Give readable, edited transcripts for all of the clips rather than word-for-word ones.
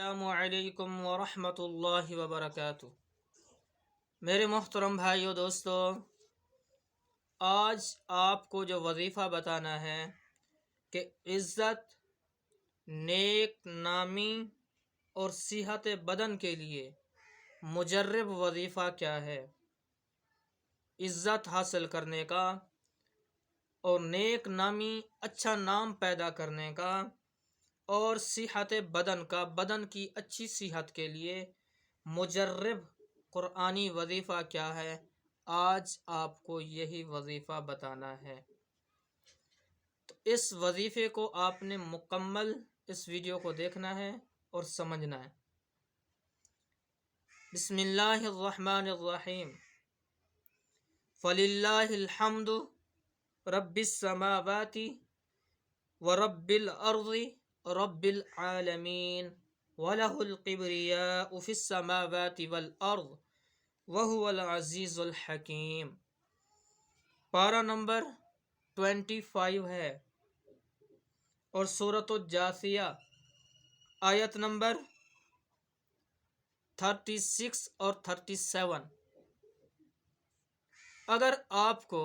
السلام علیکم ورحمۃ اللہ وبرکاتہ۔ میرے محترم بھائیو دوستو، آج آپ کو جو وظیفہ بتانا ہے کہ عزت، نیک نامی اور صحت بدن کے لیے مجرب وظیفہ کیا ہے۔ عزت حاصل کرنے کا اور نیک نامی، اچھا نام پیدا کرنے کا اور صحت بدن کا، بدن کی اچھی صحت کے لیے مجرب قرآنی وظیفہ کیا ہے، آج آپ کو یہی وظیفہ بتانا ہے۔ تو اس وظیفے کو آپ نے مکمل اس ویڈیو کو دیکھنا ہے اور سمجھنا ہے۔ بسم اللہ الرحمن الرحیم۔ فَلِلَّهِ الْحَمْدُ رَبِّ السَّمَاوَاتِ وَرَبِّ الْأَرْضِ رَبِّ الْعَالَمِينَ وَلَهُ الْكِبْرِيَاءُ فِي السَّمَاوَاتِ وَالْأَرْضِ وَهُوَ الْعَزِيزُ الْحَكِيمُ۔ پارہ نمبر 25 ہے اور سورۃ الجاثیہ آیت نمبر 36 اور 37۔ اگر آپ کو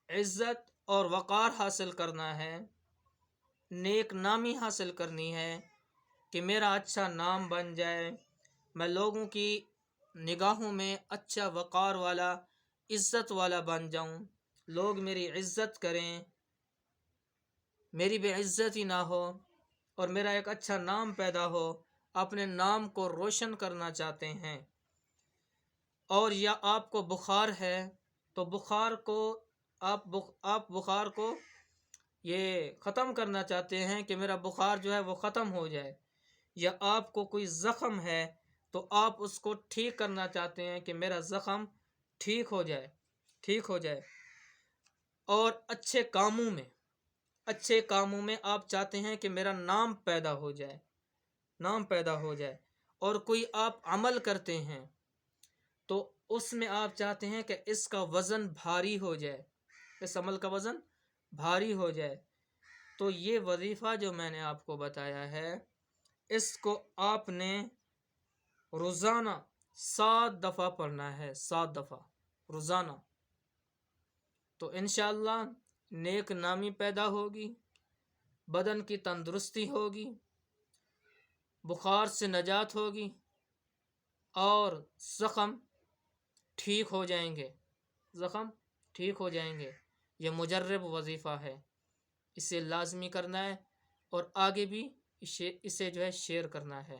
عزت اور وقار حاصل کرنا ہے، نیک نامی حاصل کرنی ہے کہ میرا اچھا نام بن جائے، میں لوگوں کی نگاہوں میں اچھا وقار والا، عزت والا بن جاؤں، لوگ میری عزت کریں، میری بے عزتی نہ ہو اور میرا ایک اچھا نام پیدا ہو، اپنے نام کو روشن کرنا چاہتے ہیں، اور یا آپ کو بخار ہے تو بخار کو آپ بخار کو یہ ختم کرنا چاہتے ہیں کہ میرا بخار جو ہے وہ ختم ہو جائے، یا آپ کو کوئی زخم ہے تو آپ اس کو ٹھیک کرنا چاہتے ہیں کہ میرا زخم ٹھیک ہو جائے، اور اچھے کاموں میں آپ چاہتے ہیں کہ میرا نام پیدا ہو جائے، اور کوئی آپ عمل کرتے ہیں تو اس میں آپ چاہتے ہیں کہ اس کا وزن بھاری ہو جائے، اس عمل کا وزن بھاری ہو جائے، تو یہ وظیفہ جو میں نے آپ کو بتایا ہے، اس کو آپ نے روزانہ 7 دفعہ پڑھنا ہے، 7 دفعہ روزانہ، تو انشاءاللہ نیک نامی پیدا ہوگی، بدن کی تندرستی ہوگی، بخار سے نجات ہوگی، اور زخم ٹھیک ہو جائیں گے۔ یہ مجرب وظیفہ ہے، اسے لازمی کرنا ہے اور آگے بھی اسے جو ہے شیئر کرنا ہے۔